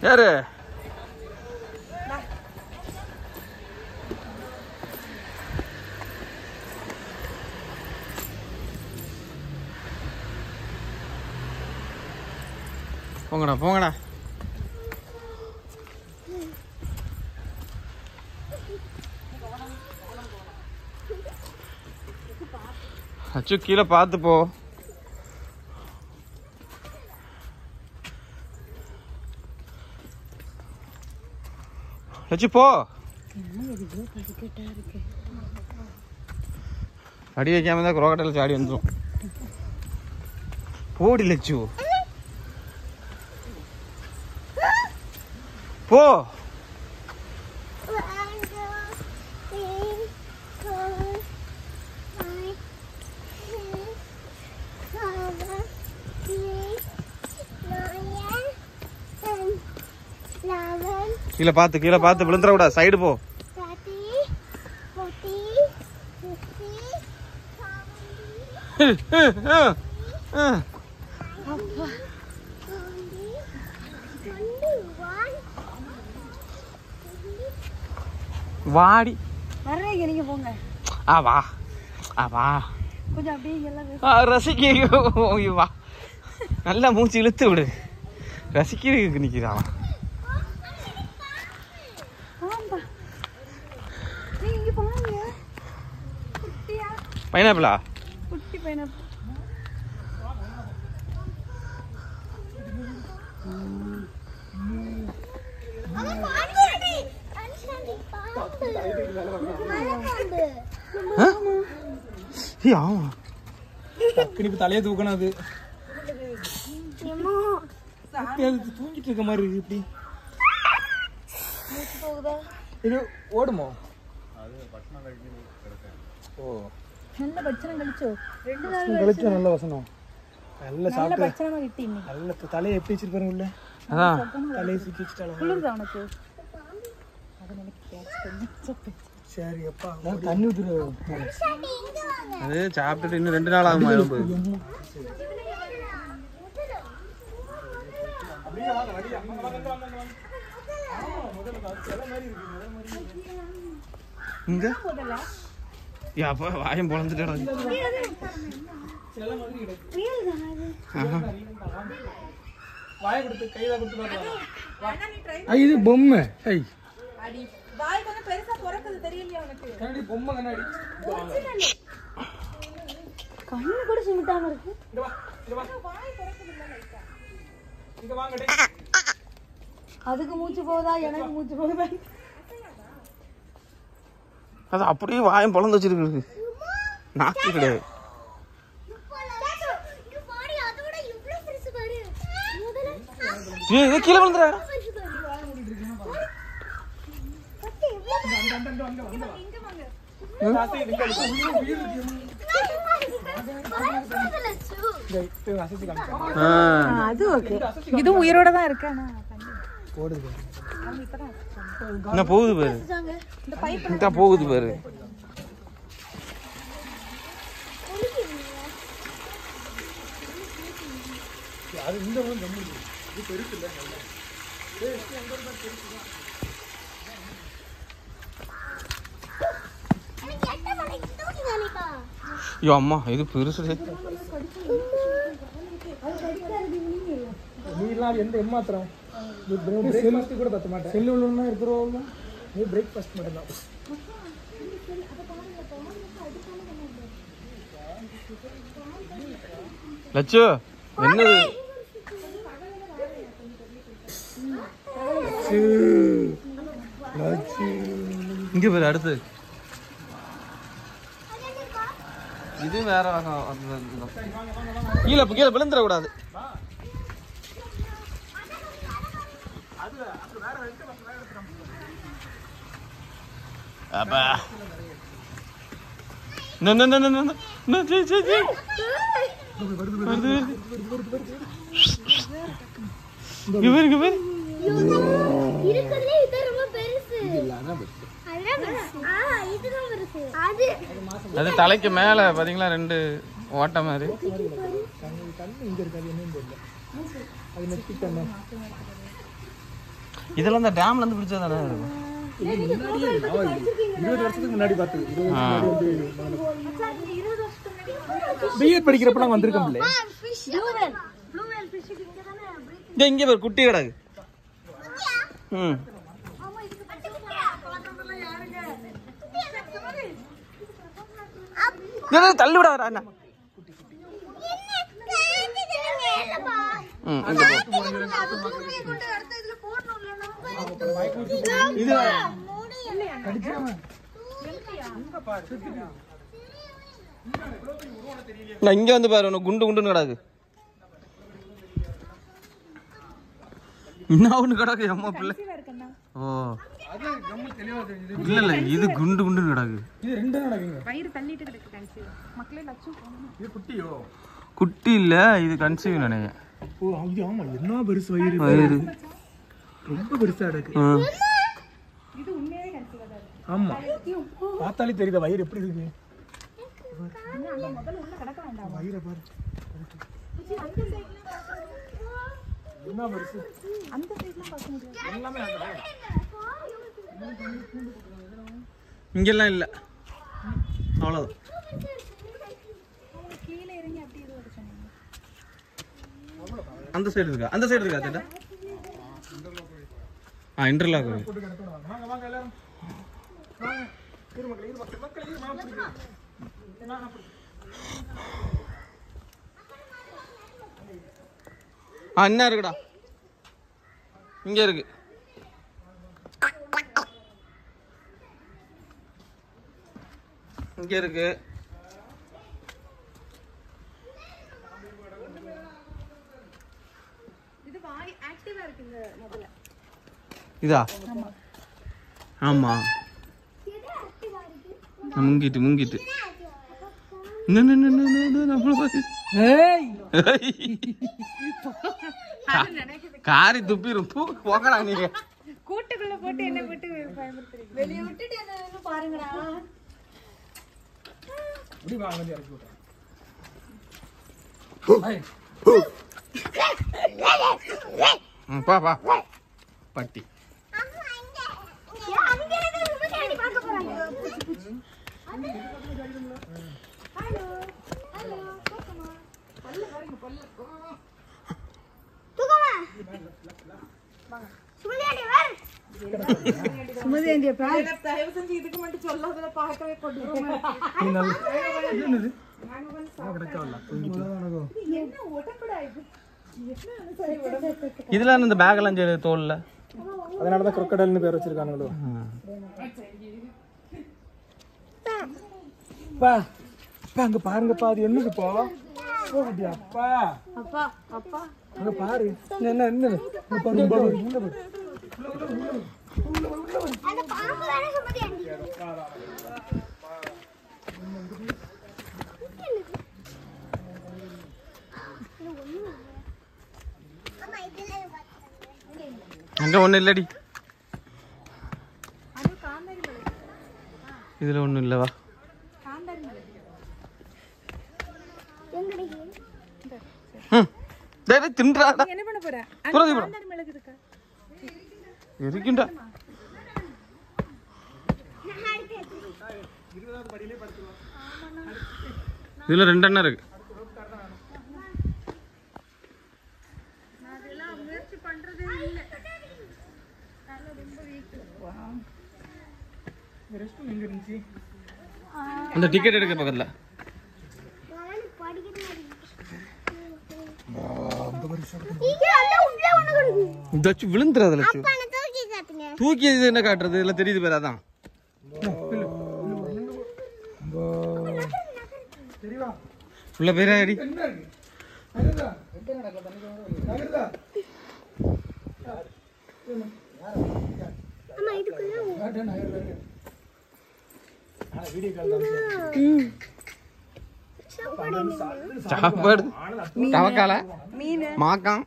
யாரு போங்கடா போங்கடா. அச்சு கீழே பார்த்து போ. லட்சு போ. அடி வைக்காம தான் குரோக்கட்டையில் சாடி வந்துடும். போடி லட்சு போ. கீழே பார்த்து விழுந்துட விட. சைடு போ. வாடி நீங்க போங்க. வா வா கொஞ்சம் அப்படியே ரசிக்க வா. நல்லா மூச்சு இழுத்து விடு. ரசிக்கிறதுக்கு நிக்கிறான். பைனாப்பிளா? குட்டி பைனாப்பிள். தலையை தூக்கணும். அது தூங்கிட்டு இருக்க மாதிரி இருக்கு. இப்படி இது ஓடுமோ? ஓ நல்ல பச்சனம் கழிச்சோ. 2 நாள் கழிச்சோ. நல்ல வசனம். நல்ல சாப்பிட்டு பச்சனமா கிட்டி. நல்ல தலையை எப்படி வச்சிருப்பாரு உள்ள. அதான் தலையை சுத்தி வச்சிட்டால. குளிர்தா உனக்கு? அது எனக்கு கேட்ச். சரி அப்பா தண்ணி ஊத்துற. அது சாப்பிட்டுட்டு இன்னும் 2 நாள் ஆகுமா? இங்க அப்ப வாயம் பொழந்துட்டா. இது பொம்மை. வாய் கொஞ்சம் பெருசா பொறக்குது தெரியலையா உனக்கு? கண்ணாடி பொம்மை கண்ணாடி. கண்ணு கூட சிமிட்டாம இருக்கு. இங்க வா இங்க வா. வாய் பொறக்குது இல்ல லைட்டா. இங்க வாங்க டேய். அதுக்கு மூச்சு போதா எனக்கு மூச்சு போதா? அது அப்படியே வாயம் பொளந்து வச்சிருக்கு. நாக்கு கிடையாது. இது கீழே விழுந்துற. அது ஓகே. இது உயிரோட தான் இருக்கு. என்ன போகுது பாரு. இந்த பைப் இந்த போகுது பாரு. அது இந்த வந்து இது பெருசு இல்ல. நல்ல டேஸ்ட் எங்க இருந்தா பெருசு தான். ஐயோ அம்மா இது பெருசு. நீலாம் எந்த ஏமாத்திரம் பிரேக்ஃபாஸ்ட் கூட பத்த மாட்டேன். செல்லு உள்ளனா இருக்குறோம். நீ பிரேக்ஃபாஸ்ட் மட்டும் தான். லட்சு என்னது? இங்க பாரு அடுத்து. இது வேற வகம். கீழே கீழே விழுந்துட கூடாது. அப்பா அது தலைக்கு மேல பாத்தீங்களா 2 ஓட்ட மாதிரி. இதெல்லாம் இந்த டேம்ல இருந்து பிடிச்சது தானே இருக்கும். 20 வருஷத்துக்கு முன்னாடி பார்த்தது. 20 பிஎட் படிக்கிறப்ப நாங்க வந்திருக்கோம்ல. இங்க ஒரு குட்டி கிடக்கு. தள்ளி விடாதா அண்ணா. இங்க வந்து பாரு குண்டு குண்டுன்னு கிடக்கு. என்ன ஒண்ணு கிடக்கு அம்மா பிள்ளை. ஓ இல்ல இல்ல இது குண்டு குண்டுன்னு கிடக்கு. இது ரெண்டு நடக்குங்க. வயிறு தள்ளிட்டு கிடக்கு கன்சீவ். மக்களே லட்சம். இது குட்டியோ? குட்டி இல்ல இது கன்சீவ் நினைக்கிறேன். ஓ அது ஆமா என்ன பெருசு வயிறு. ரொம்ப பெருசா இருக்கு. இது உண்மையாவே கன்சீவ் ஆகாது. ஆமா. பார்த்தாலே தெரியுது வயிறு எப்படி இருக்கு. அங்க முதல்ல உள்ள கடக்க வேண்டாம். வயிறை பாரு. அந்த சைடுல என்ன பெருசு. அந்த சைடுல பார்க்க முடியாது. எல்லாமே அங்க. இங்கெல்லாம் இல்ல. அவ்வளவுதான். கீழே இறங்கி அப்படியே இது வர சொன்னீங்க. அந்த சைடு இருக்கா? அந்த சைடு இருக்கா சேட்டா? இன்டர்லாக். வாங்க வாங்க எல்லாரும். வாங்க. இரு மக்களே மாமா பிடிங்க. என்ன இருக்குடா? இங்க இருக்கு. இங்க இருக்கு. இது வாய் ஆக்டிவா இருக்குங்க முதல்ல. இதா? ஆமா. முங்கிட்டு காரி துப்பிரும். போகடா நீங்க. கூட்டுக்குள்ள போட்டு என்ன போட்டு பயமுறுத்துறீங்க? வெளிய விட்டுட்டு என்ன பாருங்கடா. இப்படி வாங்க இறக்கி விடுறேன். பா பட்டி. தயவு செஞ்சு இதுக்கு மட்டும் சொல்லாதல பார்க்கவே கொண்டு இதெல்லாம் இந்த பேக் எல்லாம் தோல்ல. அதனாலதான் crocodileன்னு பேர் வச்சிருக்கானுங்களோ. பா பா அங்க பாருங்கப்பா அது என்னதுப்பா? அப்பா அப்பா அப்பா அங்க பாரு. என்ன என்ன பாரு பாரு உள்ள பாரு. அந்த பாம்பு வேற சுமதியாண்டி. அங்க ஒண்ணு இல்லடி. அது காந்தாரி மலை. இதுல ஒண்ணும் இல்லவா? காந்தாரி மலை. தின்றாடா. என்ன பண்ண போற? புரதி போ. காந்தாரி மலை இருக்கா? இருக்குண்டா. இதுல ரெண்டு அண்ணா இருக்கு. அதெல்லாம் முயற்சி பண்றதே இல்ல. நல்ல ரொம்ப வீக். ரெஸ்ட் எங்க இருந்துச்சு? அந்த டிக்கெட் எடுக்க பக்கத்துல. நான் படிக்கிறேன். இங்க அல்ல உள்ள ஒண்ணு கிடக்கு. தச்சு விழுந்துறது லட்சு. அப்பா தூக்கி காட்டுங்க. தூக்கி இது என்ன காட்டுறது? இல்ல தெரியுது பேர் அதான். தெரியுமா? உள்ள பேரா அடி. என்ன இருக்கு? அங்கடா. எங்க நடக்குது தண்ணி அங்கடா. அம்மா இதுக்குள்ள காட்டு நகர்ல இருக்கு. வீடியோ கால் தான். சாப்பாடு தவக்கால மீன் மாக்கான்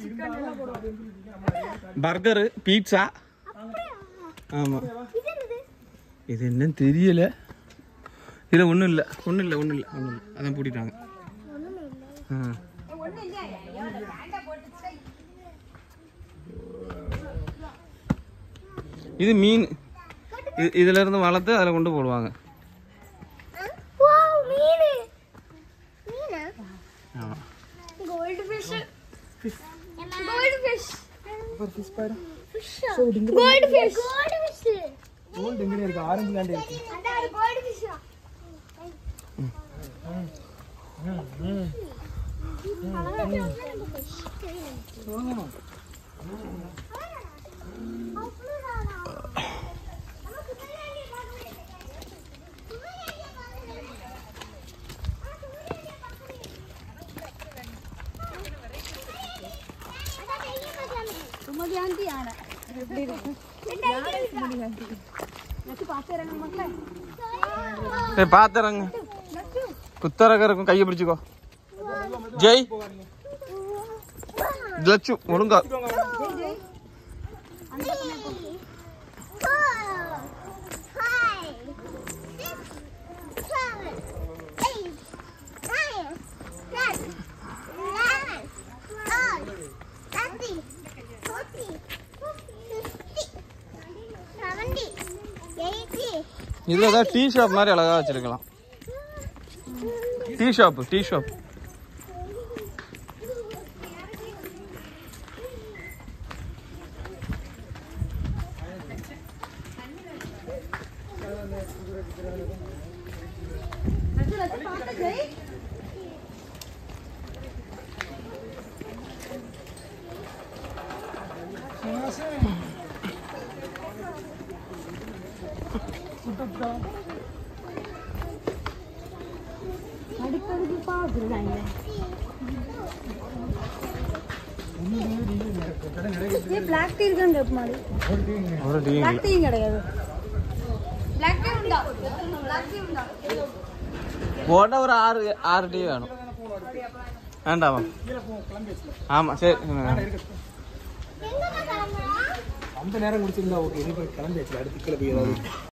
சிக்கன் எல்லாம் போடுவாங்க. Burger pizza. ஆமா இது என்னன்னு தெரியல. இதுல ஒண்ணும் இல்ல அதான் பூட்டிட்டாங்க. ஒண்ணு இல்லையா? ஐயோ அந்த பேண்ட போட்டுச்சே. இது மீன். இதுல இருந்து வளர்த்து அதில் கொண்டு போடுவாங்க. Gold fish fish gold fish ஒரு ஃபிஷ் பாரு. Gold fish gold fish gold எங்க இருக்கு? ஆரஞ்சு லாண்ட் இருக்கு. அதான் கோல்டு ஃபிஷ் பாத்துறங்க குத்தரக இருக்கும். கையை பிடிச்சிக்கோ. ஜெய் லட்சு ஒழுங்கா. இதுல ஏதாவது டீ ஷாப் மாதிரி அழகா வச்சிருக்கலாம். டீ ஷாப் பிளாக் டீ இருக்கான்னு கேட்ப மாதிரி. ஒரு டீ பிளாக் டீ கிடையாது. பிளாக் டீ உண்டா? பிளாக் டீ உண்டா? போட்ட ஒரு 6 டீ வேணும். வேண்டாமா? ஆமா சரி. அந்த நேரம் குடிச்சிருந்தா ஓகே. கிளம்பியாச்சு. அடுத்து கிளம்பி ஏதாவது